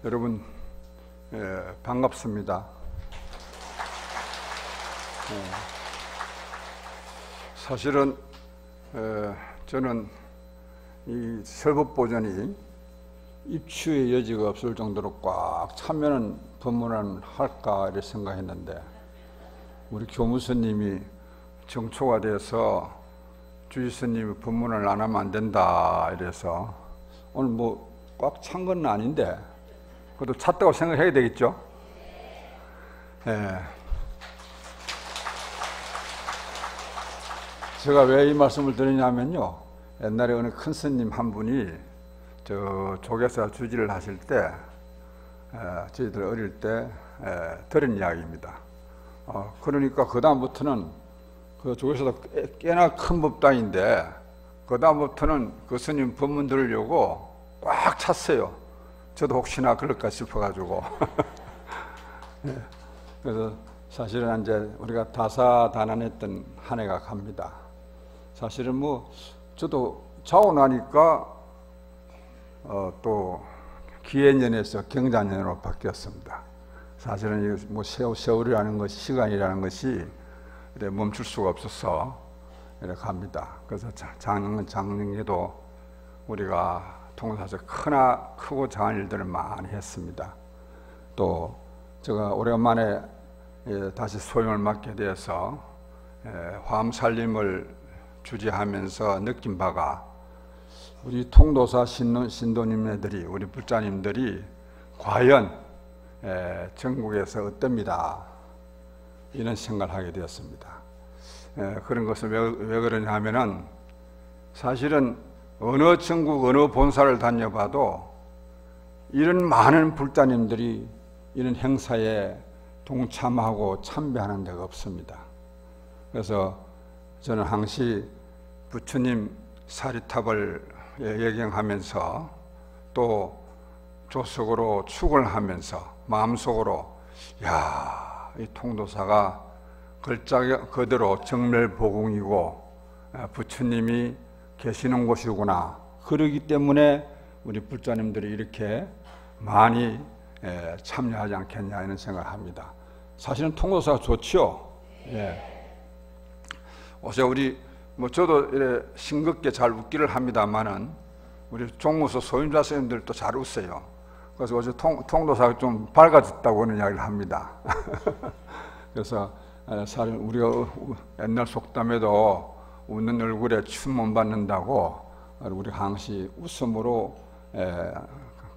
여러분 반갑습니다. 사실은 저는 이 설법보전이 입추의 여지가 없을 정도로 꽉 차면은 법문을 할까 이렇게 생각했는데 우리 교무스님이 정초가 돼서 주지스님이 법문을 안 하면 안 된다 이래서 오늘 뭐 꽉 찬 건 아닌데 그래도 찼다고 생각해야 되겠죠? 제가 왜 이 말씀을 드리냐면요, 옛날에 어느 큰 스님 한 분이 저 조계사 주지를 하실 때 저희들 어릴 때 들은 이야기입니다. 그러니까 그 다음부터는 그 조계사도 꽤나 큰 법당인데 그 다음부터는 그 스님 법문 들으려고 꽉 찼어요. 저도 혹시나 그럴까 싶어가지고. 그래서 사실은 이제 우리가 다사다난했던 한 해가 갑니다. 사실은 뭐 저도 자고 나니까 또 기해년에서 경자년으로 바뀌었습니다. 사실은 뭐 세월이라는 것이, 시간이라는 것이 이렇게 멈출 수가 없어서 이렇게 갑니다. 그래서 작년에도 우리가 통사에서 크고 작은 일들을 많이 했습니다. 또 제가 오랜만에 다시 소임을 맡게 되어서 화엄살림을 주재하면서 느낀 바가 우리 통도사 신도님네들이, 우리 불자님들이 과연 전국에서 어떻습니다. 이런 생각을 하게 되었습니다. 그런 것을 왜 그러냐 하면은 사실은 어느 전국 어느 본사를 다녀봐도 이런 많은 불자님들이 이런 행사에 동참하고 참배하는 데가 없습니다. 그래서 저는 항시 부처님 사리탑을 예경하면서 또 조석으로 축을 하면서 마음속으로 이 통도사가 글자 그대로 정멸보궁이고 부처님이 계시는 곳이구나. 그러기 때문에 우리 불자님들이 이렇게 많이 참여하지 않겠냐 이런 생각을 합니다. 사실은 통도사가 좋죠. 어제 우리 저도 이렇게 싱겁게 잘 웃기를 합니다만은 우리 종무소 소임자 선생님들도 잘 웃어요. 그래서 어제 통도사가 좀 밝아졌다고 하는 이야기를 합니다. 그래서 사실 우리가 옛날 속담에도 웃는 얼굴에 춤 못 받는다고 우리 항시 웃음으로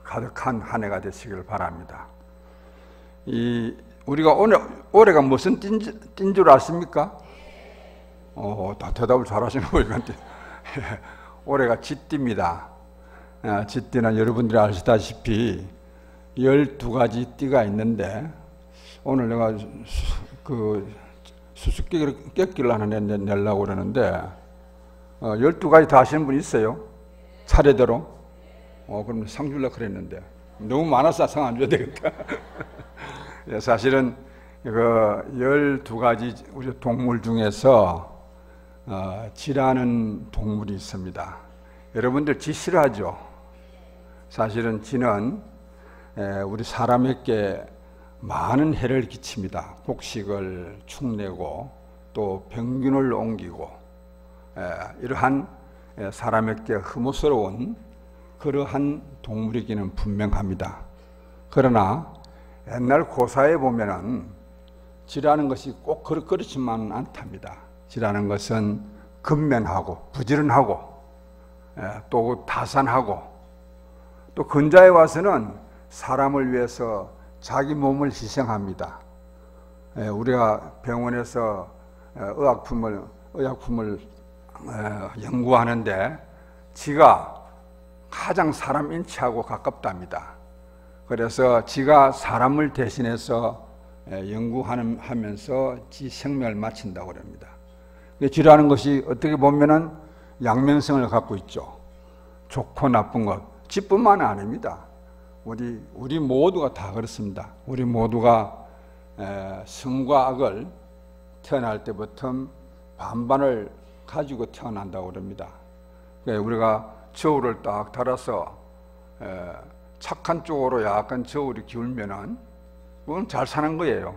가득한 한 해가 되시길 바랍니다. 우리가 올해가 무슨 띠인 줄 아십니까? 다 대답을 잘하시는 거니까 올해가 쥐띠입니다. 쥐띠는 여러분들이 아시다시피 12가지 띠가 있는데 오늘 내가 수수께끼를 하나 내려고 그러는데 12가지 다 하시는 분 있어요? 차례대로? 그럼 상 주려고 그랬는데 너무 많아서 상 안 줘야 되겠다. 사실은 그 12가지 우리 동물 중에서 쥐라는 동물이 있습니다. 여러분들 쥐 싫어하죠? 사실은 쥐는 우리 사람에게 많은 해를 끼칩니다. 곡식을 축내고 또 병균을 옮기고 이러한 사람에게 혐오스러운 그러한 동물이기는 분명합니다. 그러나 옛날 고사에 보면은 쥐라는 것이 꼭 그렇지만 않답니다. 쥐라는 것은 근면하고 부지런하고 또 다산하고 또 근자에 와서는 사람을 위해서 자기 몸을 희생합니다. 우리가 병원에서 의약품을 연구하는데 쥐가 가장 사람 인체하고 가깝답니다. 그래서 쥐가 사람을 대신해서 연구하면서 쥐 생명을 마친다고 합니다. 쥐라는 것이 어떻게 보면은 양면성을 갖고 있죠. 좋고 나쁜 것, 쥐뿐만 아닙니다. 우리 모두가 다 그렇습니다. 우리 모두가 선과 악을 태어날 때부터 반반을 가지고 태어난다고 합니다. 우리가 저울을 딱 달아서 착한 쪽으로 약간 저울이 기울면은 그건 잘 사는 거예요.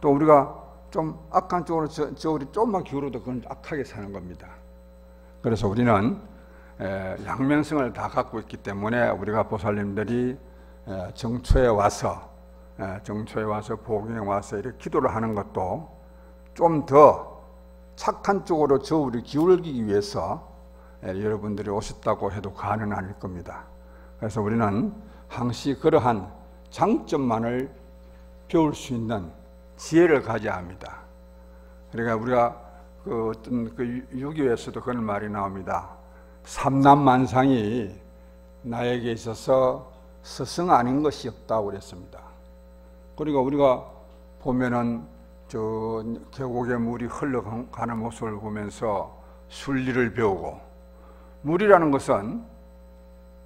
또 우리가 좀 악한 쪽으로 저울이 조금만 기울어도 그건 악하게 사는 겁니다. 그래서 우리는 양면성을 다 갖고 있기 때문에 우리가 보살님들이 정초에 와서 복경에 와서 이렇게 기도를 하는 것도 좀 더 착한 쪽으로 저울이 기울기 위해서 여러분들이 오셨다고 해도 과언은 아닐 겁니다. 그래서 우리는 항시 그러한 장점만을 배울 수 있는 지혜를 가져야 합니다. 그러니까 우리가 어떤 유교에서도 그런 말이 나옵니다. 삼남만상이 나에게 있어서 스승 아닌 것이 없다고 그랬습니다. 그러니까 우리가 보면은 저 계곡에 물이 흘러가는 모습을 보면서 순리를 배우고, 물이라는 것은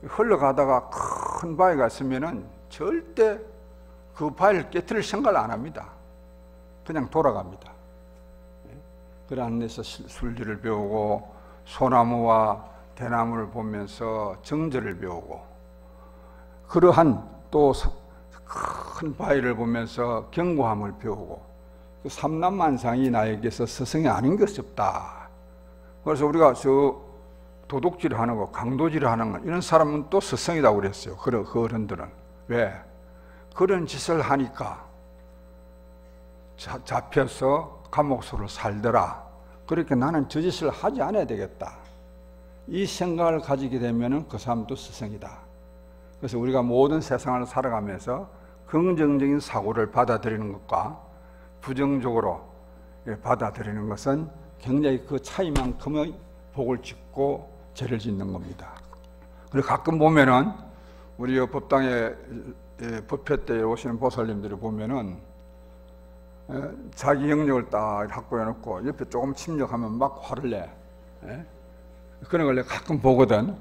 흘러가다가 큰 바위가 있으면은 절대 그 바위를 깨트릴 생각을 안 합니다. 그냥 돌아갑니다. 그러한 데서 순리를 배우고, 소나무와 대나무를 보면서 정절을 배우고, 그러한 또 큰 바위를 보면서 견고함을 배우고, 그 삼남만상이 나에게서 스승이 아닌 것이 없다. 그래서 우리가 저 도둑질을 하는 거, 강도질을 하는 거, 이런 사람은 또 스승이라고 그랬어요. 그 어른들은. 왜? 그런 짓을 하니까 잡혀서 감옥소를 살더라. 그렇게 나는 저 짓을 하지 않아야 되겠다. 이 생각을 가지게 되면 그 사람도 스승이다. 그래서 우리가 모든 세상을 살아가면서 긍정적인 사고를 받아들이는 것과 부정적으로 받아들이는 것은 굉장히 그 차이만큼의 복을 짓고 죄를 짓는 겁니다. 그리고 가끔 보면은 우리 법당에 법회 때 오시는 보살님들이 보면은 자기 영역을 딱 확보해 놓고 옆에 조금 침략하면 막 화를 내. 그런 걸 내가 가끔 보거든.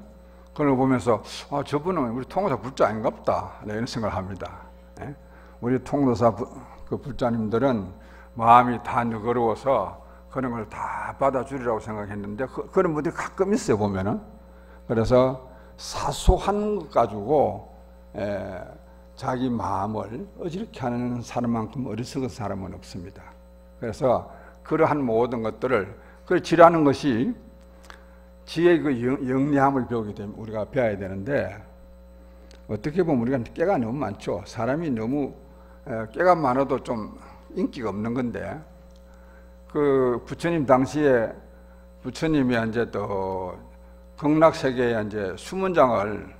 그런 걸 보면서 저분은 우리 통도사 불자 아닌가 보다, 이런 생각을 합니다. 우리 통도사 그 불자님들은 마음이 다 너그러워서 그런 걸 다 받아주리라고 생각했는데 그런 분들이 가끔 있어요, 보면은. 그래서 사소한 것 가지고 자기 마음을 어지럽게 하는 사람만큼 어리석은 사람은 없습니다. 그래서 그러한 모든 것들을 지라는 것이 지혜의 그 영리함을 배우게 되면 우리가 배워야 되는데, 어떻게 보면 우리가 깨가 너무 많죠. 사람이 너무 깨가 많아도 좀 인기가 없는 건데, 그 부처님 당시에 부처님이 이제 또 극락세계에 이제 수문장을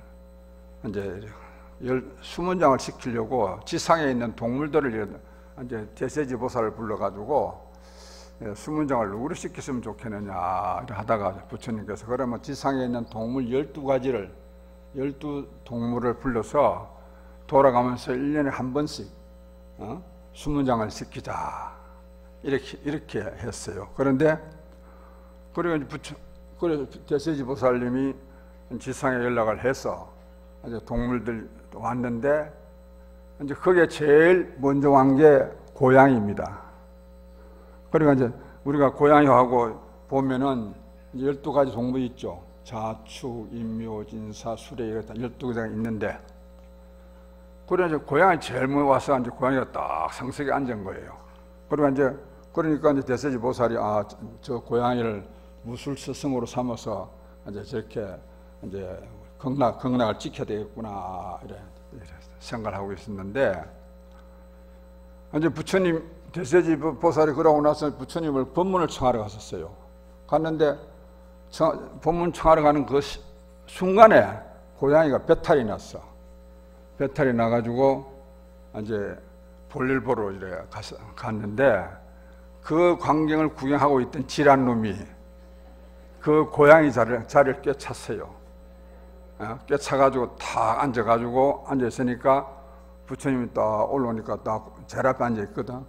시키려고 지상에 있는 동물들을 이제 대세지 보살을 불러가지고 수문장을 누구를 시켰으면 좋겠느냐 하다가 부처님께서 그러면 지상에 있는 동물 12가지를 12동물을 불러서 돌아가면서 1년에 한 번씩 수문장을 시키자 이렇게 했어요. 그런데 그래서 대세지 보살님이 지상에 연락을 해서 이제 동물들 왔는데, 이제 그게 제일 먼저 온 게 고양이입니다. 그러니까 이제 우리가 고양이하고 보면은 12가지 동물이 있죠. 자축, 인묘, 진사, 수레, 이렇게 12가지가 있는데, 그래 이제 고양이 제일 먼저 와서 이제 고양이가 딱 상석에 앉은 거예요. 그러니까 이제 대세지 보살이 저 고양이를 무술 스승으로 삼아서 이제 저렇게 이제 극락을 지켜야 되겠구나 이래 생각을 하고 있었는데, 이제 부처님 대세지 보살이 그러고 나서 부처님을 법문을 청하러 갔었어요. 갔는데 법문 청하러 가는 그 순간에 고양이가 배탈이 났어. 배탈이 나가지고 이제 볼일 보러 이래 갔는데, 그 광경을 구경하고 있던 지란 놈이 그 고양이 자리를 꿰찼어요. 꿰차가지고 탁 앉아가지고 앉아있으니까 부처님이 딱 올라오니까 딱 제일 앞에 앉아있거든.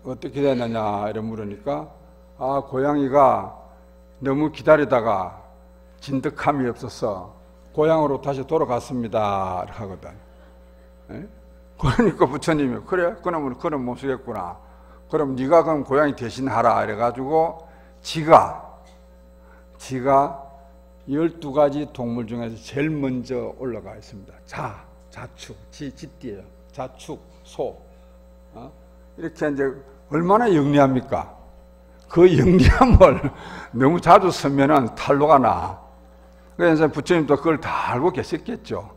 어떻게 되느냐 이래 물으니까 고양이가 너무 기다리다가 진득함이 없어서 고향으로 다시 돌아갔습니다 하거든. 그러니까 부처님이 그래? 그러면 그럼 못 쓰겠구나. 그럼 네가 그럼 고양이 대신하라 이래가지고 지가 12가지 동물 중에서 제일 먼저 올라가 있습니다. 자축, 쥐띠예요. 자축, 소. 이렇게 이제 얼마나 영리합니까? 그 영리함을 너무 자주 쓰면은 탈로가 나. 그래서 부처님도 그걸 다 알고 계셨겠죠.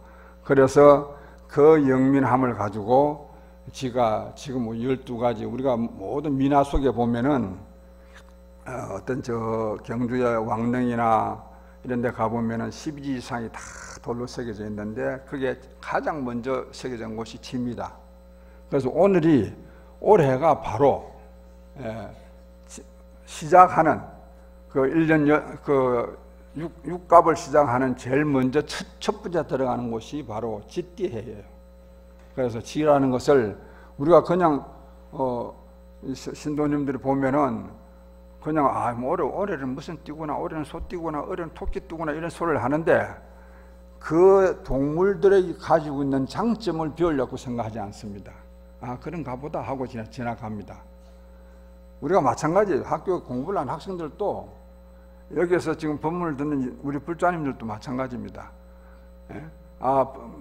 그래서 그 영민함을 가지고 지가 지금 12가지, 우리가 모든 민화 속에 보면은 어떤 저 경주의 왕릉이나 이런 데 가보면은 12지 이상이 다 돌로 새겨져 있는데 그게 가장 먼저 새겨진 곳이 지입니다. 그래서 올해가 바로 시작하는 그 1년 육갑을 시작하는 제일 먼저 첫 번째 들어가는 곳이 바로 쥐띠해예요. 그래서 쥐라는 것을 우리가 그냥 신도님들이 보면은 그냥 뭐 올해는 무슨 띠구나, 올해는 소띠구나, 올해는 토끼띠구나 이런 소리를 하는데 그 동물들이 가지고 있는 장점을 배우려고 생각하지 않습니다. 그런가 보다 하고 지나갑니다. 우리가 마찬가지예요. 학교 공부를 한 학생들도 여기에서 지금 법문을 듣는 우리 불자님들도 마찬가지입니다.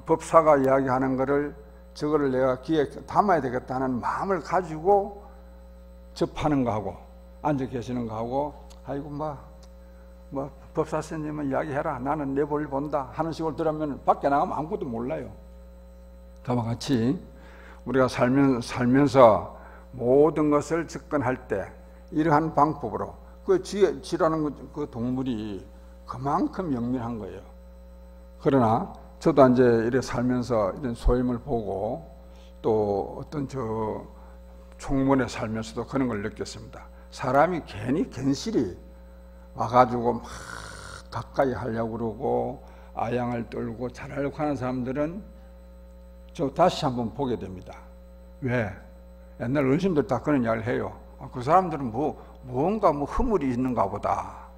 법사가 이야기하는 거를 저거를 내가 귀에 담아야 되겠다는 마음을 가지고 접하는 거하고 앉아 계시는 거하고 아이고 뭐 법사 선생님은 이야기해라, 나는 내 볼 본다 하는 식으로 들으면 밖에 나가면 아무것도 몰라요. 그와 같이 우리가 살면서 모든 것을 접근할 때 이러한 방법으로 그 쥐라는 그 동물이 그만큼 영민한 거예요. 그러나 저도 이제 이렇게 살면서 이런 소임을 보고 또 어떤 저 총문에 살면서도 그런 걸 느꼈습니다. 사람이 괜히 괜시리 와가지고 막 가까이 하려고 그러고 아양을 떨고 잘하려고 하는 사람들은 저 다시 한번 보게 됩니다. 왜? 옛날 어르신들 다 그런 이야기를 해요. 그 사람들은 뭔가 허물이 있는가 보다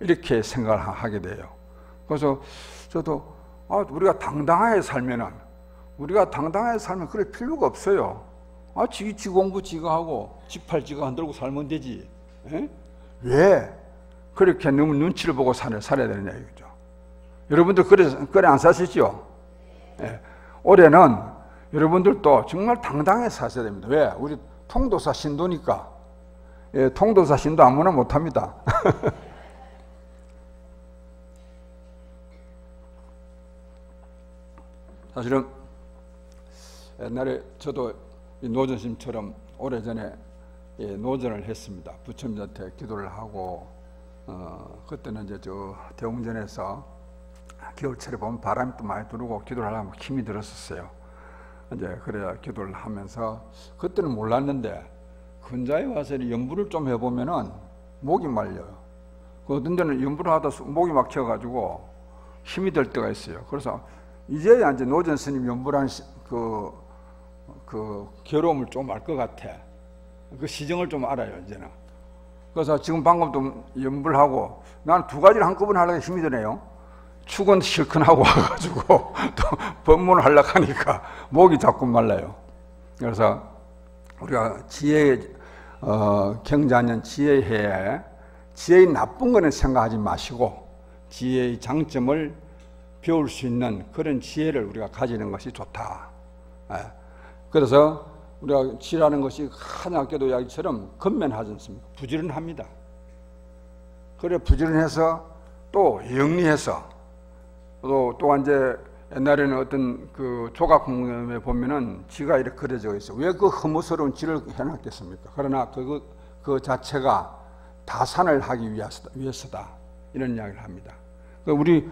이렇게 생각을 하게 돼요. 그래서 저도 우리가 당당하게 살면 그럴 필요가 없어요. 지 공부 지가 하고 지팔 지가 흔들고 살면 되지. 왜 그렇게 너무 눈치를 보고 살아야 되느냐 이거죠. 여러분들 그래 안 사시죠? 올해는 여러분들도 정말 당당하게 사셔야 됩니다. 왜? 우리 통도사 신도니까. 통도사 신도 아무나 못합니다. 사실은 옛날에 저도 노전심처럼 오래전에 노전을 했습니다. 부처님한테 기도를 하고 그때는 이제 저 대웅전에서 겨울철에 보면 바람이 또 많이 들어오고 기도를 하려면 힘이 들었었어요. 이제 그래야 기도를 하면서 그때는 몰랐는데 근자에 와서 연부를 좀 해보면은 목이 말려요. 그 어떤 데는 연부를 하다 목이 막혀가지고 힘이 들 때가 있어요. 그래서 이제야 이제 노전 스님 연부라는 그 괴로움을 좀 알 것 같아. 그 시정을 좀 알아요 이제는. 그래서 지금 방금도 연부를 하고 나는 두 가지를 한꺼번에 하려고 힘이 드네요. 축은 실컷 하고 와가지고 또 법문을 하려고 하니까 목이 자꾸 말라요. 그래서 우리가 지혜의 경자년 지혜의 해에 지혜의 나쁜 거는 생각하지 마시고 지혜의 장점을 배울 수 있는 그런 지혜를 우리가 가지는 것이 좋다. 그래서 우리가 지라는 것이 한약계도 이야기처럼 근면하지 않습니까? 부지런합니다. 그래 부지런해서 또 영리해서 또한 이제 옛날에는 어떤 그 조각공음에 보면은 지가 이렇게 그려져 있어. 왜 그 허무스러운 지를 해놨겠습니까? 그러나 그 자체가 다산을 하기 위해서다. 이런 이야기를 합니다. 우리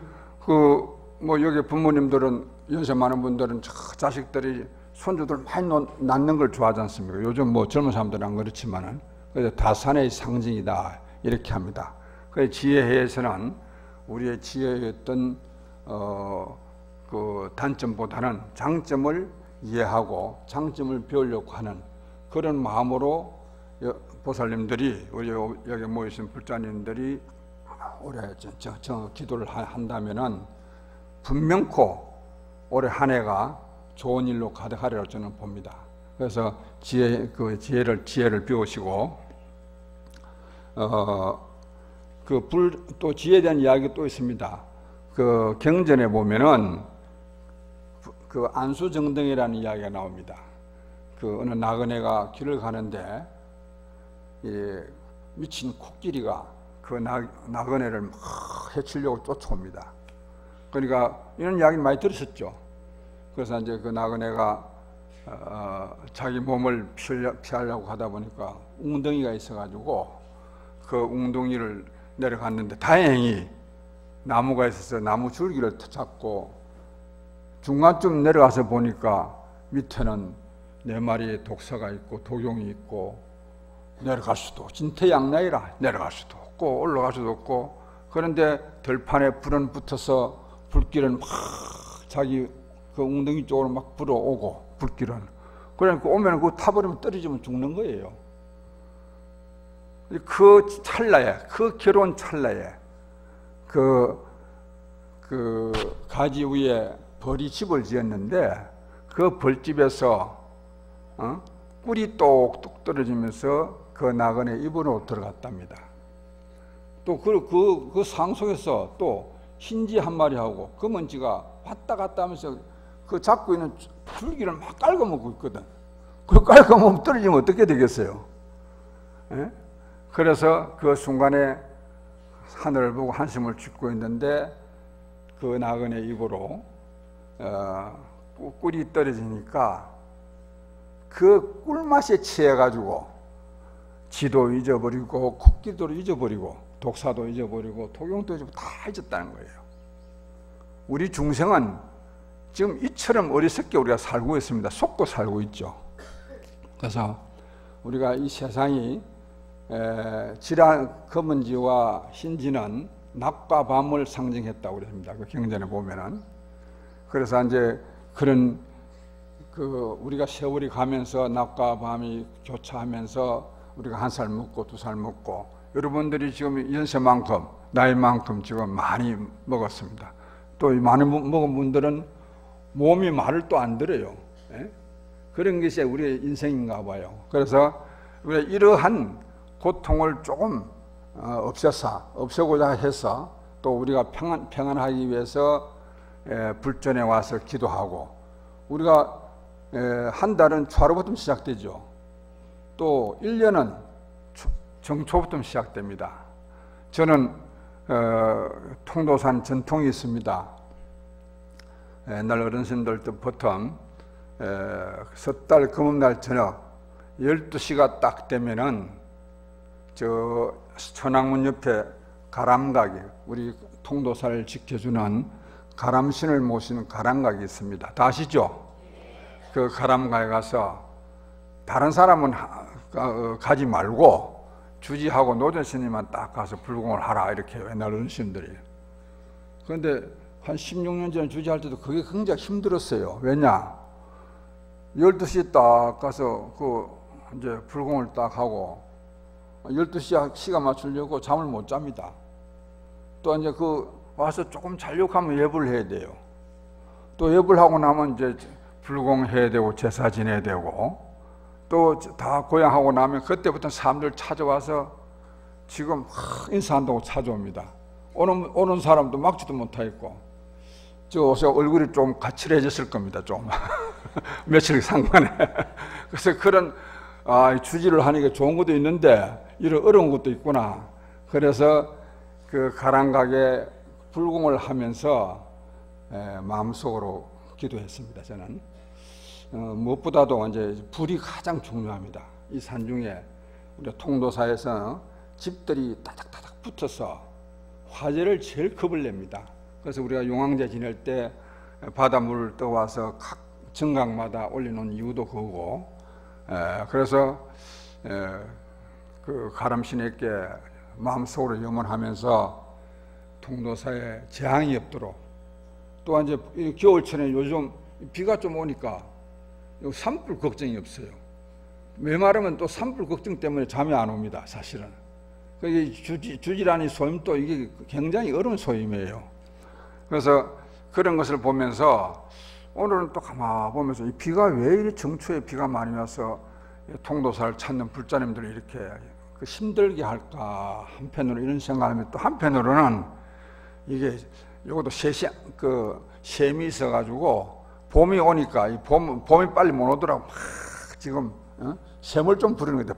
뭐 여기 부모님들은 연세 많은 분들은 자식들이 손주들 많이 낳는 걸 좋아하지 않습니까? 요즘 뭐 젊은 사람들은 안 그렇지만은 그래서 다산의 상징이다 이렇게 합니다. 그 지혜해에서는 우리의 지혜였던 그 단점보다는 장점을 이해하고 장점을 배우려고 하는 그런 마음으로 보살님들이 우리 여기 모이신 불자님들이 올해 기도를 한다면은 분명코 올해 한 해가 좋은 일로 가득하리라고 저는 봅니다. 그래서 지혜를 배우시고 또 지에 대한 이야기가 또 있습니다. 그 경전에 보면은 그 안수정등이라는 이야기가 나옵니다. 그 어느 나그네가 길을 가는데 미친 코끼리가 그 나그네를 막 해치려고 쫓아옵니다. 그러니까 이런 이야기를 많이 들으셨죠. 그래서 이제 그 나그네가 자기 몸을 피하려고 하다 보니까 웅덩이가 있어가지고 그 웅덩이를 내려갔는데 다행히 나무가 있어서 나무 줄기를 잡고 중간쯤 내려가서 보니까 밑에는 4마리의 독사가 있고 독용이 있고 내려갈 수도 진퇴양난이라 내려갈 수도 없고 올라갈 수도 없고 그런데 들판에 불은 붙어서 불길은 막 자기 그 웅덩이 쪽으로 막 불어오고 불길은 그러니까 오면 그거 타버리면 떨어지면 죽는 거예요. 그 찰나에 그 괴로운 찰나에 그 가지 위에 벌이 집을 지었는데 그 벌집에서 꿀이 똑똑 떨어지면서 그 나그네 입으로 들어갔답니다. 또 그 상속에서 또 흰지 한 마리하고 검은지가 왔다 갔다 하면서 그 잡고 있는 줄기를 막 깔아먹고 있거든. 그 깔아먹으면 떨어지면 어떻게 되겠어요? 예? 그래서 그 순간에 하늘을 보고 한숨을 짓고 있는데 그 나그네 입으로 꿀이 떨어지니까 그 꿀맛에 취해가지고 지도 잊어버리고 코끼리도 잊어버리고 독사도 잊어버리고 독용도 잊어버리고 다 잊었다는 거예요. 우리 중생은 지금 이처럼 어리석게 우리가 살고 있습니다. 속고 살고 있죠. 그래서 우리가 이 세상이 검은지와 흰지는 낮과 밤을 상징했다고 그럽니다. 그 경전에 보면은. 그래서 이제 그런 우리가 세월이 가면서 낮과 밤이 교차하면서 우리가 1살 먹고 2살 먹고 여러분들이 지금 연세만큼 나이만큼 지금 많이 먹었습니다. 또 많이 먹은 분들은 몸이 말을 또 안 들어요. 예? 그런 것이 우리의 인생인가 봐요. 그래서 우리가 이러한 고통을 조금 없애고자 해서 또 우리가 평안하기 위해서 불전에 와서 기도하고 우리가 한 달은 초하루부터 시작되죠. 또 1년은 정초부터 시작됩니다. 저는 통도산 전통이 있습니다. 옛날 어르신들 때부터 섣달 금음날 저녁 12시가 딱 되면은 저 천왕문 옆에 가람각이 우리 통도사를 지켜주는 가람신을 모시는 가람각이 있습니다. 다 아시죠? 그 가람각에 가서 다른 사람은 가지 말고 주지하고 노전스님만 딱 가서 불공을 하라 이렇게 옛날 어르신들이. 그런데 한 16년 전에 주지할 때도 그게 굉장히 힘들었어요. 왜냐? 12시에 딱 가서 이제 불공을 딱 하고 12시 시간 맞추려고 잠을 못 잡니다. 또 이제 와서 조금 자려고 하면 예불을 해야 돼요. 또 예불 하고 나면 이제 불공해야 되고 제사 지내야 되고 또 다 고향하고 나면 그때부터 사람들 찾아와서 지금 인사한다고 찾아옵니다. 오는 사람도 막지도 못하겠고 저 얼굴이 좀 가칠해졌을 겁니다. 좀 며칠 상관에. 그래서 그런 주지를 하는 게 좋은 것도 있는데 이런 어려운 것도 있구나. 그래서 그 가랑각에 불공을 하면서 마음속으로 기도했습니다. 저는 무엇보다도 이제 불이 가장 중요합니다. 이 산중에 우리 통도사에서 집들이 따닥따닥 붙어서 화재를 제일 겁을 냅니다. 그래서 우리가 용왕제 지낼 때 바닷물을 떠와서 각 정각마다 올려놓은 이유도 그거고, 그래서 그 가람신에게 마음속으로 염원하면서 통도사에 재앙이 없도록, 또 이제 겨울철에 요즘 비가 좀 오니까 산불 걱정이 없어요. 메마르면 또 산불 걱정 때문에 잠이 안 옵니다. 사실은 주지라니 소임도 이게 굉장히 어려운 소임이에요. 그래서 그런 것을 보면서 오늘은 또 가만 보면서 이 비가 왜 이리 정초에 비가 많이 와서 통도사를 찾는 불자님들이 이렇게 힘들게 할까 한편으로 이런 생각하면, 또 한편으로는 이게 요것도 셈이 있어가지고 봄이 오니까 이 봄이 빨리 못 오더라고. 막 지금 샘을 좀 부르는 건데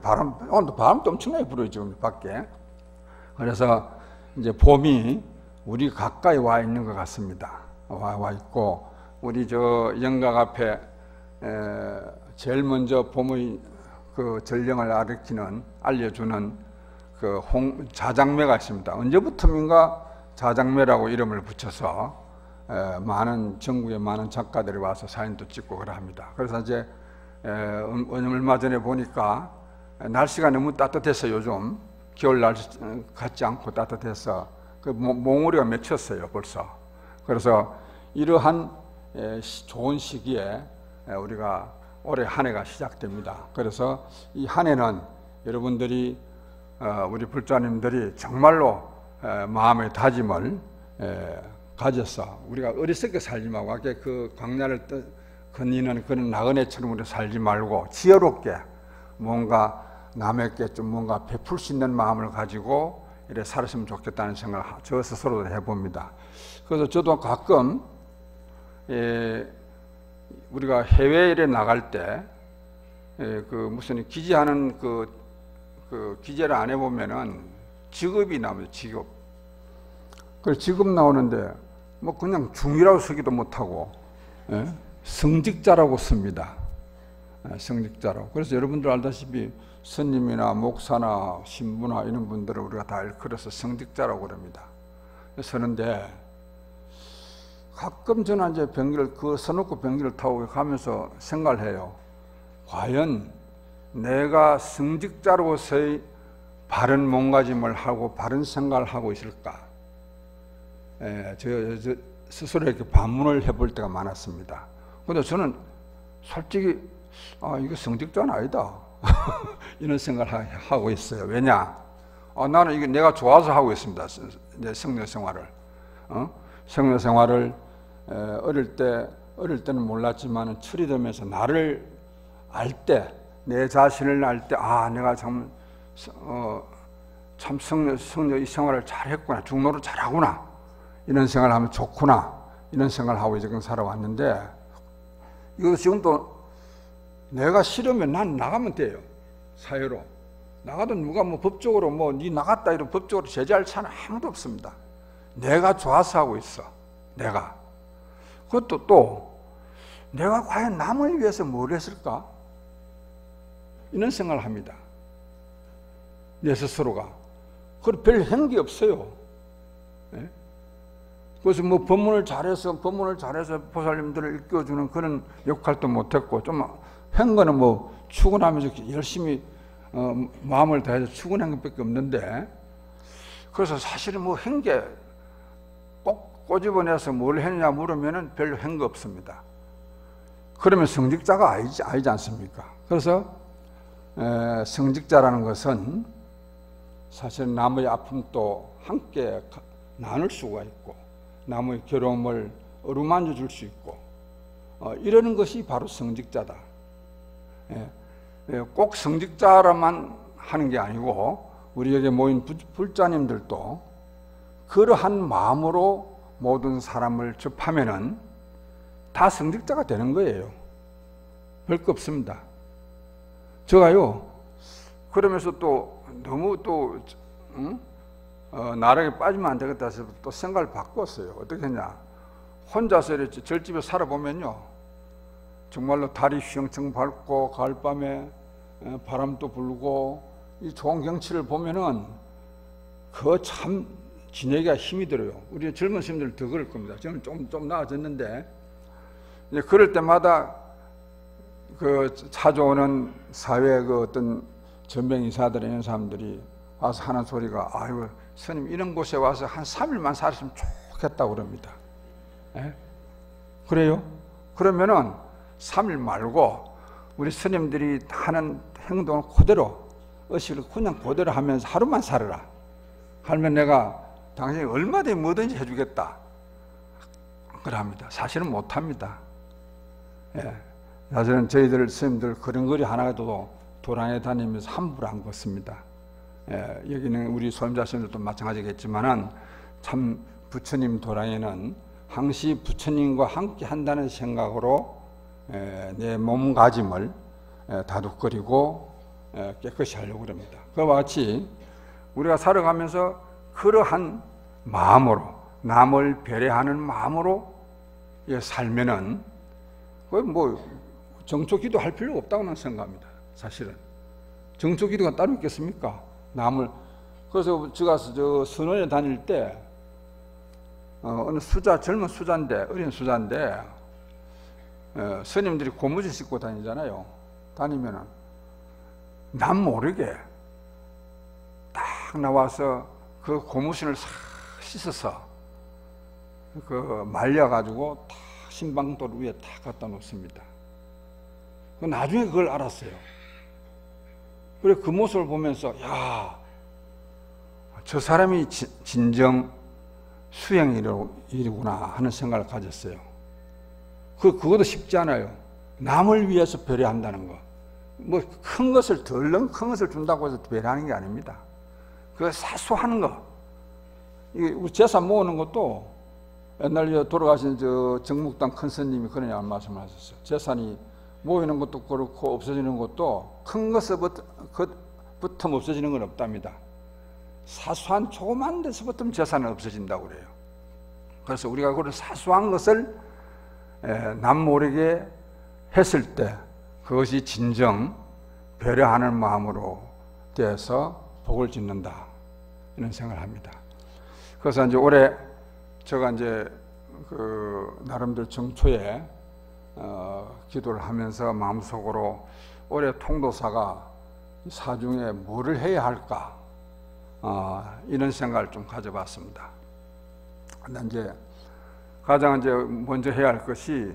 오늘도 바람도 엄청나게 불어요 지금 밖에. 그래서 이제 봄이 우리 가까이 와 있는 것 같습니다. 와 있고, 우리 저 영각 앞에 제일 먼저 봄의 그 전령을 알려주는 그 자장매가 있습니다. 언제부터인가 자장매라고 이름을 붙여서 전국의 많은 작가들이 와서 사진도 찍고 그러합니다. 그래서 이제 얼마 전에 보니까 날씨가 너무 따뜻해서, 요즘 겨울 날씨 같지 않고 따뜻해서 그 몽우리가 맺혔어요 벌써. 그래서 이러한 좋은 시기에 우리가 올해 한 해가 시작됩니다. 그래서 이 한 해는 여러분들이 우리 불자님들이 정말로 마음의 다짐을 가져서 우리가 어리석게 살지 말고, 그 광야를 거니는 그런 나그네처럼 우리 살지 말고 지혜롭게 뭔가 남에게 좀 뭔가 베풀 수 있는 마음을 가지고 이래 살았으면 좋겠다는 생각을 저 스스로도 해봅니다. 그래서 저도 가끔 우리가 해외에 나갈 때 그 무슨 기재하는 그 기재를 안 해보면은 직업이 나옵니다. 직업. 그 직업 나오는데 뭐 그냥 중이라고 쓰기도 못하고 성직자라고 씁니다. 성직자라고. 그래서 여러분들 알다시피 스님이나 목사나 신부나 이런 분들을 우리가 다 일컬어서 성직자라고 그럽니다. 서는데 가끔 저는 이제 변기를 서놓고 변기를 타고 가면서 생각을 해요. 과연 내가 성직자로서의 바른 몸가짐을 하고 바른 생각을 하고 있을까? 저 스스로 이렇게 반문을 해볼 때가 많았습니다. 그런데 저는 솔직히 이거 성직자는 아니다 이런 생각을 하고 있어요. 왜냐? 나는 이게 내가 좋아서 하고 있습니다. 이제 성녀 생활을. 성녀 생활을 어릴 때는 몰랐지만 철이 들면서 나를 알 때, 내 자신을 알 때, 내가 참 성녀 이 생활을 잘했구나, 중노를 잘하구나, 이런 생각을 하면 좋구나, 이런 생각을 하고 지금 살아왔는데, 이거 지금 또 내가 싫으면 난 나가면 돼요. 사회로 나가도 누가 뭐 법적으로 니 나갔다 이런 법적으로 제재할 차는 아무도 없습니다. 내가 좋아서 하고 있어. 내가. 그것도 또 내가 과연 남을 위해서 뭘 했을까? 이런 생각을 합니다. 내 스스로가. 그리고 별 한 게 없어요. 그래서 뭐 법문을 잘해서 보살님들을 일깨워주는 그런 역할도 못했고, 좀 한 거는 뭐 출근하면서 열심히 마음을 다해서 출근한 것밖에 없는데, 그래서 사실은 뭐 한 게 꼭 꼬집어내서 뭘 했느냐 물으면은 별로 한 거 없습니다. 그러면 성직자가 아니지 않습니까? 그래서 성직자라는 것은 사실 남의 아픔도 함께 나눌 수가 있고, 남의 괴로움을 어루만져 줄 수 있고, 이러는 것이 바로 성직자다. 꼭 성직자라만 하는 게 아니고, 우리 여기 모인 불자님들도 그러한 마음으로 모든 사람을 접하면은 다 성직자가 되는 거예요. 별거 없습니다. 제가요, 그러면서 또 너무 나락에 빠지면 안 되겠다 해서 또 생각을 바꿨어요. 어떻게 했냐? 혼자서 이렇게 절집에 살아보면요, 정말로 달이 휘영청 밝고 가을밤에 바람도 불고 이 좋은 경치를 보면은 그 참 지내기가 힘이 들어요. 우리 젊은 스님들 더 그럴 겁니다. 저는 좀 나아졌는데, 이제 그럴 때마다 그 찾아오는 사회 그 어떤 전병 인사들 이런 사람들이 와서 하는 소리가, 아이고 스님 이런 곳에 와서 한 3일만 살았으면 좋겠다고 그럽니다. 그래요? 그러면은 3일 말고 우리 스님들이 하는 행동을 그대로, 의식을 그냥 그대로 하면서 하루만 살아라 하면 내가 당신이 얼마든지 뭐든지 해주겠다 그럽니다. 사실은 못합니다. 사실은 저희들 스님들 그런 거리 하나도 도랑에 다니면서 함부로 안 걷습니다. 여기는 우리 소임자님들도 마찬가지겠지만은 참 부처님 도량에는 항시 부처님과 함께 한다는 생각으로 내 몸가짐을 다독거리고 깨끗이 하려고 합니다. 그와 같이 우리가 살아가면서 그러한 마음으로, 남을 배려하는 마음으로 살면은 뭐 정초기도 할 필요가 없다고 생각합니다. 사실은 정초기도가 따로 있겠습니까? 남을. 그래서 제가 저 선원에 다닐 때 어느 젊은 수자인데, 어린 수자인데 스님들이 고무줄 씻고 다니잖아요. 다니면은 남 모르게 딱 나와서 그 고무신을 싹 씻어서 말려가지고 딱 신방돌 위에 딱 갖다 놓습니다. 나중에 그걸 알았어요. 그래 그 모습을 보면서 야, 저 사람이 진정 수행이구나 하는 생각을 가졌어요. 그것도 쉽지 않아요. 남을 위해서 배려한다는 거. 뭐 큰 것을 덜렁 큰 것을 준다고 해서 배려하는 게 아닙니다. 그 사소한 거. 우리 제사 모으는 것도 옛날 돌아가신 저 정묵당 큰 스님이 그런 말씀을 하셨어요. 재산이 모이는 것도 그렇고 없어지는 것도 큰 것부터 없어지는 건 없답니다. 사소한 조그만 데서부터 재산은 없어진다고 그래요. 그래서 우리가 그런 사소한 것을 남 모르게 했을 때 그것이 진정 배려하는 마음으로 되어서 복을 짓는다, 이런 생각을 합니다. 그래서 이제 올해 제가 이제 나름대로 정초에 기도를 하면서 마음속으로 올해 통도사가 사중에 뭐를 해야 할까, 이런 생각을 좀 가져봤습니다. 근데 이제 가장 이제 먼저 해야 할 것이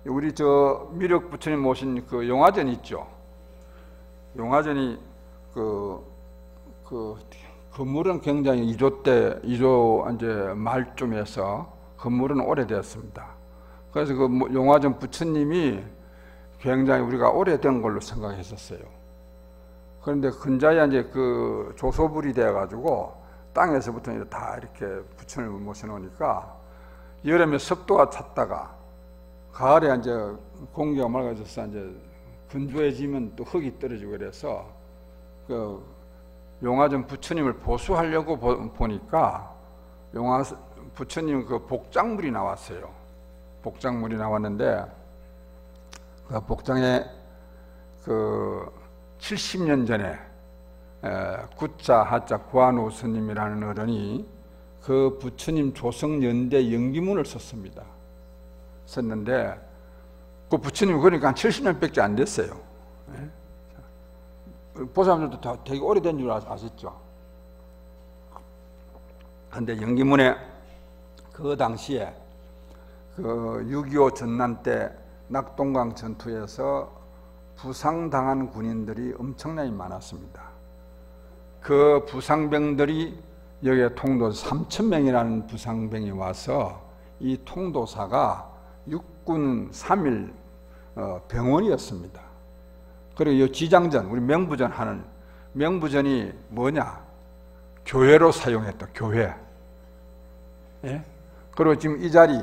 우리 저 미륵 부처님 모신 그 용화전 있죠. 용화전이 건물은 굉장히 2조 이제 말쯤에서 건물은 오래되었습니다. 그래서 그 용화전 부처님이 굉장히 우리가 오래된 걸로 생각했었어요. 그런데 근자에 이제 그 조소불이 되어가지고 땅에서부터 다 이렇게 부처님을 모셔놓으니까 여름에 습도가 찼다가 가을에 이제 공기가 맑아져서 이제 건조해지면 또 흙이 떨어지고 그래서 그 용화전 부처님을 보수하려고 보니까 부처님 그 복장물이 나왔어요. 복장물이 나왔는데 그 복장에 그 70년 전에 구자 하자 구한오 스님이라는 어른이 그 부처님 조성연대 연기문을 썼습니다. 썼는데 그 부처님이 그러니까 70년밖에 안 됐어요. 보사님들도 다 되게 오래된 줄 아셨죠? 그런데 연기문에 그 당시에 그 6.25 전난 때 낙동강 전투에서 부상당한 군인들이 엄청나게 많았습니다. 그 부상병들이 여기에 통도사 3,000명이라는 부상병이 와서 이 통도사가 육군 3일 병원이었습니다. 그리고 이 지장전, 우리 명부전 하는 명부전이 뭐냐? 교회로 사용했다. 교회. 예? 그리고 지금 이 자리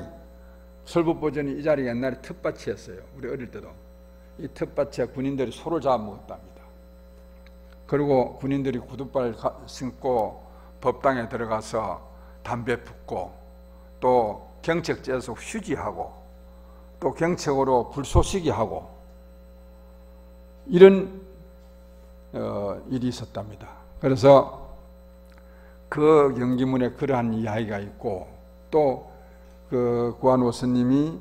설법보전이 이 자리가 옛날에 텃밭이었어요. 우리 어릴 때도 이 텃밭에 군인들이 소를 잡아먹었답니다. 그리고 군인들이 구두발 신고 법당에 들어가서 담배 붓고 또 경책지에서 휴지하고 또 경책으로 불쏘시기 하고 이런 일이 있었답니다. 그래서 그 연기문에 그러한 이야기가 있고 또 그 구한오 스님이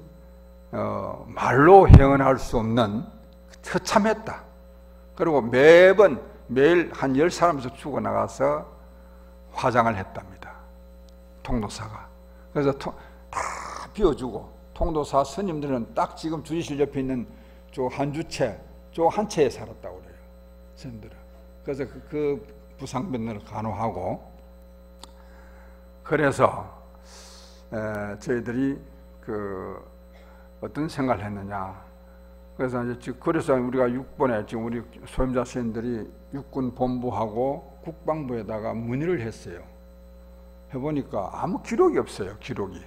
말로 행언할 수 없는 처참했다. 그리고 매일 한 10사람에서 죽어나가서 화장을 했답니다. 통도사가. 그래서 다 비워주고 통도사 스님들은 딱 지금 주지실 옆에 있는 저 한 채에 살았다고 그래요. 스님들은. 그래서 그 부상병들을 간호하고 그래서 저희들이 어떤 생각을 했느냐. 그래서 이제 그래서 우리가 6번에 지금 우리 소임자 선생님들이 육군 본부하고 국방부에다가 문의를 했어요. 해보니까 아무 기록이 없어요. 기록이.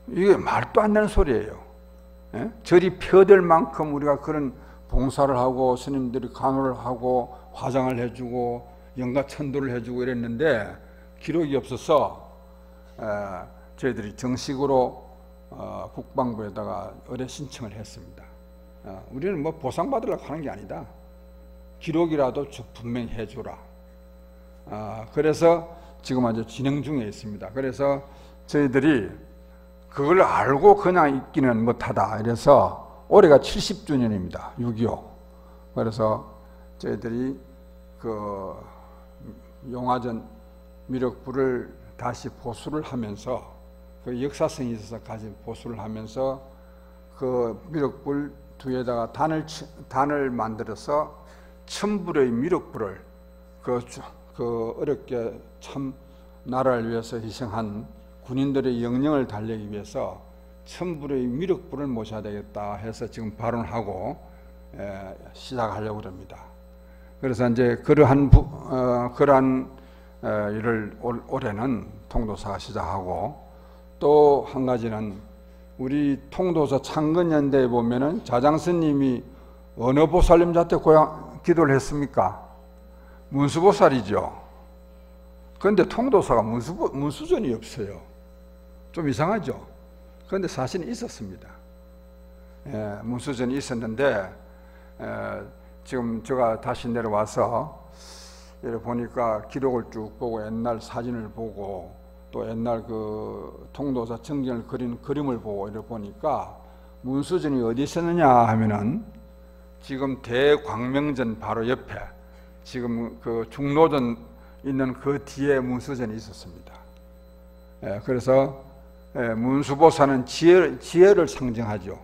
이게 말도 안 되는 소리예요. 예? 절이 펴될 만큼 우리가 그런 봉사를 하고 스님들이 간호를 하고 화장을 해주고 영가천도를 해주고 이랬는데 기록이 없어서 저희들이 정식으로 국방부에다가 의뢰 신청을 했습니다. 우리는 뭐 보상받으려고 하는 게 아니다. 기록이라도 분명히 해주라. 그래서 지금 아주 진행 중에 있습니다. 그래서 저희들이 그걸 알고 그냥 있기는 못하다. 그래서 올해가 70주년입니다. 6.25. 그래서 저희들이 그 용화전 미륵불을 다시 보수를 하면서 그 역사성이 있어서 가진 보수를 하면서 그 미륵불 뒤에다가 단을 만들어서 1000불의 미륵불을 그 어렵게 참 나라를 위해서 희생한 군인들의 영령을 달래기 위해서 1000불의 미륵불을 모셔야 되겠다 해서 지금 발언하고 시작하려고 합니다. 그래서 이제 그러한 일을 올해는 통도사가 시작하고 또 한 가지는 우리 통도사 창건연대에 보면은 자장스님이 어느 보살님한테 기도를 했습니까? 문수보살이죠. 그런데 통도사가 문수전이 없어요. 좀 이상하죠? 그런데 사실은 있었습니다. 문수전이 있었는데 지금 제가 다시 내려와서 이렇게 보니까 기록을 쭉 보고 옛날 사진을 보고 또 옛날 그 통도사 정경을 그린 그림을 보고 이렇게 보니까 문수전이 어디 있었느냐 하면은 지금 대광명전 바로 옆에 지금 그 중로전 있는 그 뒤에 문수전이 있었습니다. 그래서 문수보사는 지혜를 상징하죠.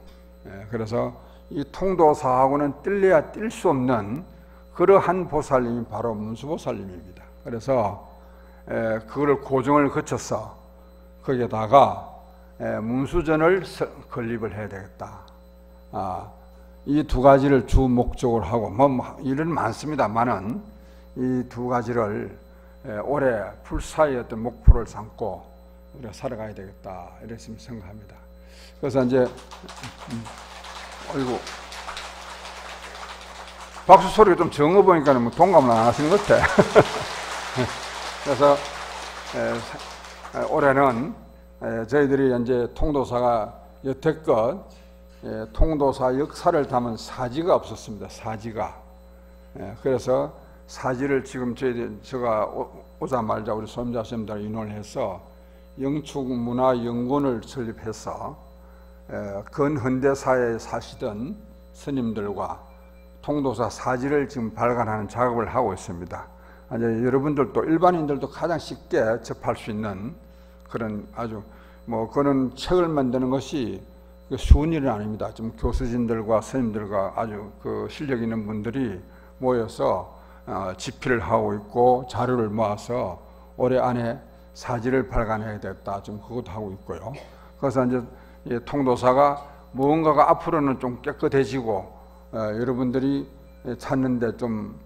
그래서 이 통도사하고는 뗄래야 뗄 수 없는 그러한 보살님이 바로 문수보살님입니다. 그래서 그거를 고정을 거쳐서 거기에다가 문수전을 건립을 해야 되겠다. 이 두 가지를 주 목적으로 하고 뭐 일은 많습니다만은 이 두 가지를 올해 불사의 어떤 목표를 삼고 우리가 살아가야 되겠다 이렇게 생각합니다. 그래서 이제 어이구 박수 소리가 좀 적어 보니까 뭐 동감을 안 하시는 것 같아. 그래서 올해는 저희들이 이제 통도사가 여태껏 통도사 역사를 담은 사지가 없었습니다. 사지가. 그래서 사지를 지금 제가 오자마자 우리 소임자 선생님들 인원을 해서 영축문화연구원을 설립해서 근현대사에 사시던 스님들과 통도사 사지를 지금 발간하는 작업을 하고 있습니다. 이제 여러분들도 일반인들도 가장 쉽게 접할 수 있는 그런 아주 뭐 그런 책을 만드는 것이 쉬운 일은 아닙니다. 좀 교수진들과 스님들과 아주 그 실력 있는 분들이 모여서 집필을 하고 있고 자료를 모아서 올해 안에 사지를 발간해야 되겠다. 좀 그것도 하고 있고요. 그래서 이제 통도사가 무언가가 앞으로는 좀 깨끗해지고 여러분들이 찾는데 좀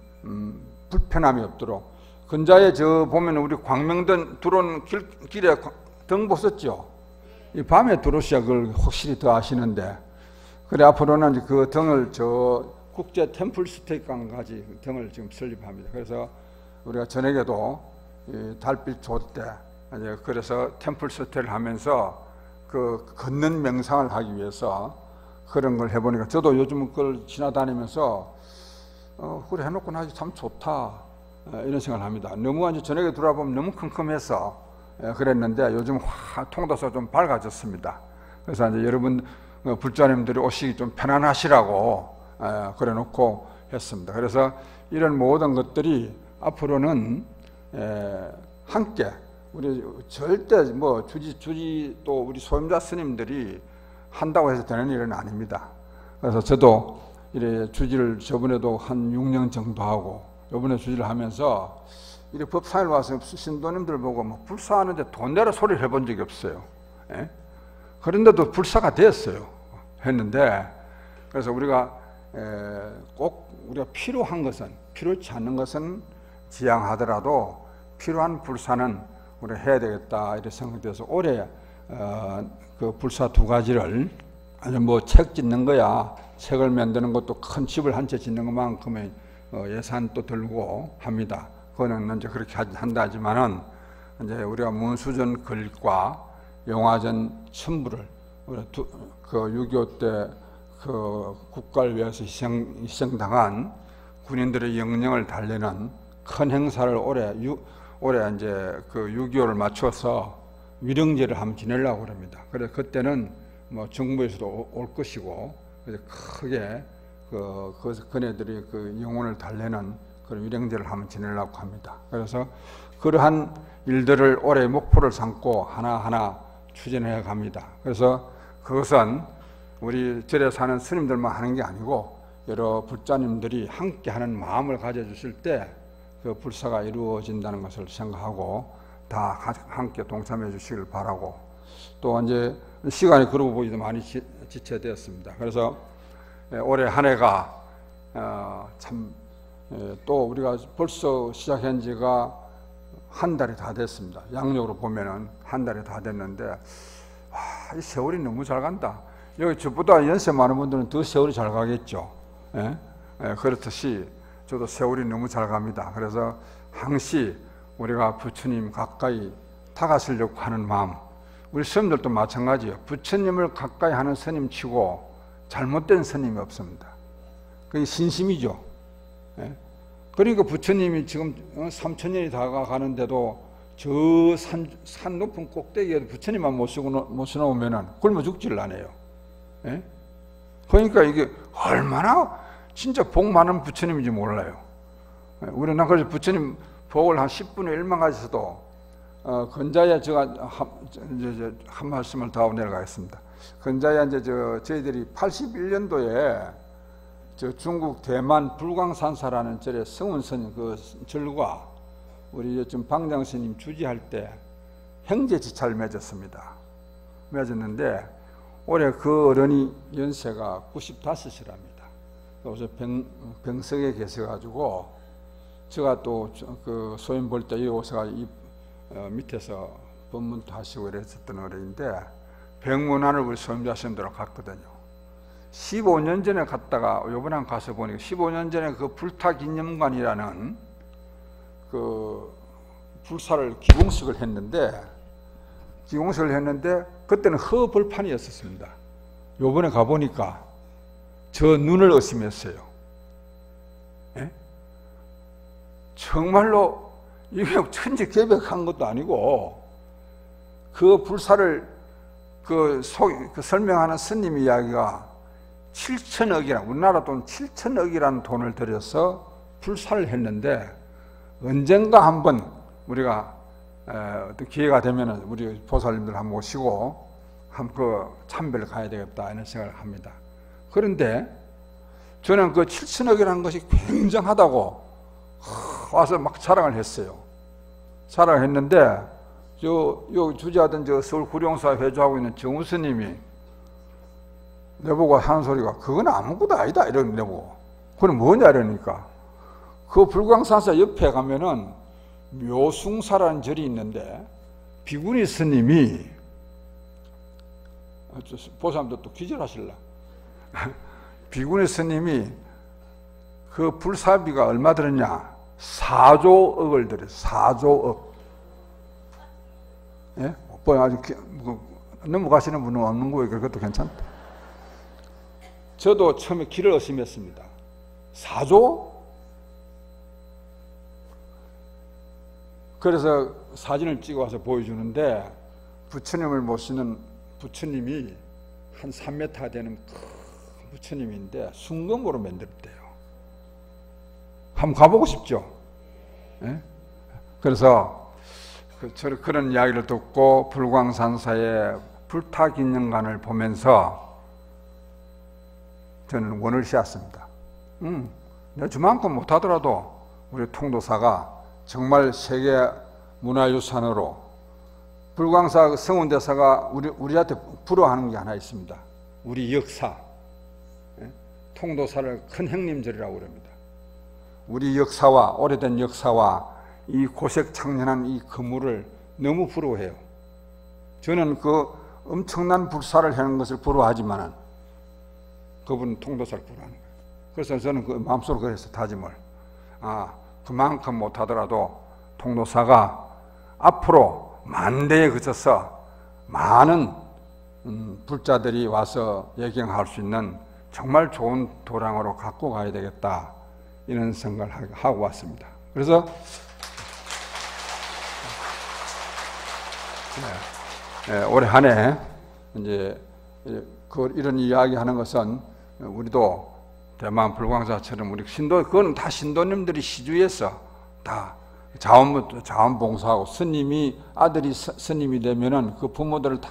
불편함이 없도록 근자에 저 보면 우리 광명등 들어온 길에 등 보셨죠? 이 밤에 들어오셔야 그걸 확실히 더 아시는데 그래 앞으로는 그 등을 저 국제 템플 스테이크까지 등을 지금 설립합니다. 그래서 우리가 저녁에도 이 달빛 좋을 때 이제 그래서 템플 스테이를 하면서 그 걷는 명상을 하기 위해서 그런 걸 해보니까 저도 요즘 그걸 지나다니면서 그래 해놓고 나지 참 좋다 이런 생각을 합니다. 너무 이제 저녁에 돌아보면 너무 컴컴해서 그랬는데 요즘 통도사 좀 밝아졌습니다. 그래서 이제 여러분 불자님들이 오시기 좀 편안하시라고 그래놓고 했습니다. 그래서 이런 모든 것들이 앞으로는 함께 우리 절대 뭐 주지 또 우리 소임자 스님들이 한다고 해서 되는 일은 아닙니다. 그래서 저도 이래 주지를 저번에도 한 6년 정도 하고 요번에 주지를 하면서 이렇게 법상을 와서 신도님들 보고 뭐 불사하는데 돈 내라 소리를 해본 적이 없어요. 그런데도 불사가 됐어요. 했는데 그래서 우리가 꼭 우리가 필요한 것은, 필요치 않는 것은 지양하더라도 필요한 불사는 우리가 해야 되겠다 이렇게 생각돼서 올해 그 불사 2가지를 아주 뭐 책 짓는 거야, 책을 만드는 것도 큰 집을 한 채 짓는 것만큼의 예산도 들고 합니다. 그거는 이제 그렇게 한다 하지만은 이제 우리가 문수전 건립과 용화전 첨부를 그 6.25 때 그 국가를 위해서 희생당한 군인들의 영령을 달래는 큰 행사를 올해 이제 그 6.25를 맞춰서 위령제를 한번 지내려고 합니다. 그래서 그때는 뭐 정부에서도 올 것이고, 그래서 크게 그네들이 그 영혼을 달래는 그런 위령제를 한번 지내려고 합니다. 그래서 그러한 일들을 올해 목표를 삼고 하나하나 추진해 갑니다. 그래서 그것은 우리 절에 사는 스님들만 하는 게 아니고 여러 불자님들이 함께 하는 마음을 가져주실 때 그 불사가 이루어진다는 것을 생각하고 다 함께 동참해 주시길 바라고, 또 이제 시간이 그러고 보기도 많이 지체되었습니다. 그래서 올해 한 해가 또 우리가 벌써 시작한 지가 한 달이 다 됐습니다. 양력으로 보면은 한 달이 다 됐는데, 이 세월이 너무 잘 간다. 여기 저보다 연세 많은 분들은 더 세월이 잘 가겠죠. 그렇듯이 저도 세월이 너무 잘 갑니다. 그래서 항시 우리가 부처님 가까이 다가서려고 하는 마음, 우리 스님들도 마찬가지예요. 부처님을 가까이 하는 스님 치고 잘못된 스님이 없습니다. 그게 신심이죠. 그러니까 부처님이 지금 3000년이 다가가는데도 저 산 높은 꼭대기에도 부처님만 모셔놓으면 굶어 죽지를 않아요. 그러니까 이게 얼마나 진짜 복 많은 부처님인지 몰라요. 우리는 그래서 부처님 복을 한 10분의 1만 가지셔도 건자야 제가 한 말씀을 더 하고 내려가겠습니다. 건자야 이제 저희들이 81년도에 중국 대만 불광산사라는 절의 성운스님 그 절과 우리 지금 방장스님 주지할 때 형제지차를 맺었습니다. 맺었는데 올해 그 어른이 연세가 95이랍니다. 그래서 병석에 계셔가지고 제가 또 그 소인 볼 때 여기서 밑에서 법문도 하시고 이랬었던 어른인데 병문안을 우리 소임자선들하고 갔거든요. 15년 전에 갔다가 요번에 가서 보니까 15년 전에 그 불타기념관이라는 그 불사를 기공식을 했는데 그때는 허벌판이었었습니다. 요번에 가보니까 저 눈을 의심했어요. 정말로 이게 천지개벽한 것도 아니고 그 불사를 그 설명하는 스님 이야기가 7천억이라, 우리나라 돈 7천억이라는 돈을 들여서 불사를 했는데 언젠가 한번 우리가 어떤 기회가 되면은 우리 보살님들 한번 모시고 한번 그 참배를 가야 되겠다 이런 생각을 합니다. 그런데 저는 그 7천억이라는 것이 굉장하다고 와서 막 자랑을 했어요. 자랑을 했는데 요 주재하던 저 서울 구룡사 회주하고 있는 정우 스님이 내보고 하는 소리가 그건 아무것도 아니다 이러는 내보고, 그건 뭐냐 이러니까 그 불광산사 옆에 가면은 묘숭사라는 절이 있는데 비구니 스님이 보사람들 또 기절하실라. 비구니 스님이 그 불사비가 얼마 들었냐? 4조억을 들였어요. 4조억. 예? 아직 넘어가시는 분은 없는 거예요. 그것도 괜찮다. 저도 처음에 길을 의심했습니다. 4조? 그래서 사진을 찍어와서 보여주는데 부처님을 모시는 부처님이 한 3m 되는 큰 부처님인데 순금으로 만들었대요. 한번 가보고 싶죠? 예? 그래서 그런 이야기를 듣고 불광산사의 불타기념관을 보면서 저는 원을 씌웠습니다. 내가 저만큼 못하더라도 우리 통도사가 정말 세계 문화유산으로 불광사 성운대사가 우리한테 부러워하는 게 하나 있습니다. 우리 역사. 통도사를 큰 형님절이라고 그럽니다. 우리 역사와 오래된 역사와 이 고색창년한 이 거물을 너무 부러워해요. 저는 그 엄청난 불사를 하는 것을 부러워하지만 그분은 통도사를 부러워하는 거예요. 그래서 저는 그 마음속으로 그래서 다짐을 그만큼 못하더라도 통도사가 앞으로 만대에 그쳐서 많은 불자들이 와서 예경할 수 있는 정말 좋은 도량으로 갖고 가야 되겠다 이런 생각을 하고 왔습니다. 그래서 올해 한 해 이제 이런 이야기하는 것은 우리도 대만 불광사처럼 우리 그건 다 신도님들이 시주에서 다 자원봉사하고 스님이 아들이 스님이 되면은 그 부모들을 다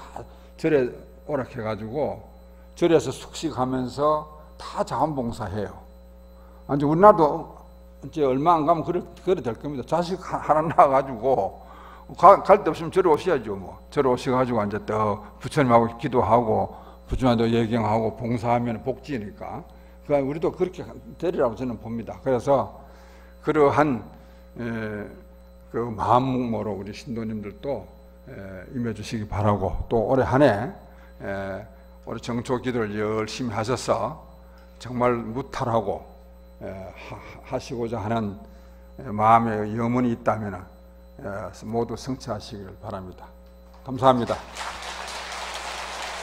절에 오락해가지고 절에서 숙식하면서 다 자원봉사해요. 이제 우리나라도 이제 얼마 안 가면 그래 될 겁니다. 자식 하나 낳아가지고 갈 데 없으면 절에 오셔야죠. 뭐 절에 오셔가지고 이제 또 부처님하고 기도하고 부처님도 예경하고 봉사하면 복지니까. 그러니까 우리도 그렇게 되리라고 저는 봅니다. 그래서 그러한 그 마음으로 우리 신도님들도 임해주시기 바라고, 또 올해 한 해 우리 정초 기도를 열심히 하셔서 정말 무탈하고 하시고자 하는 마음의 염원이 있다면 모두 성취하시길 바랍니다. 감사합니다.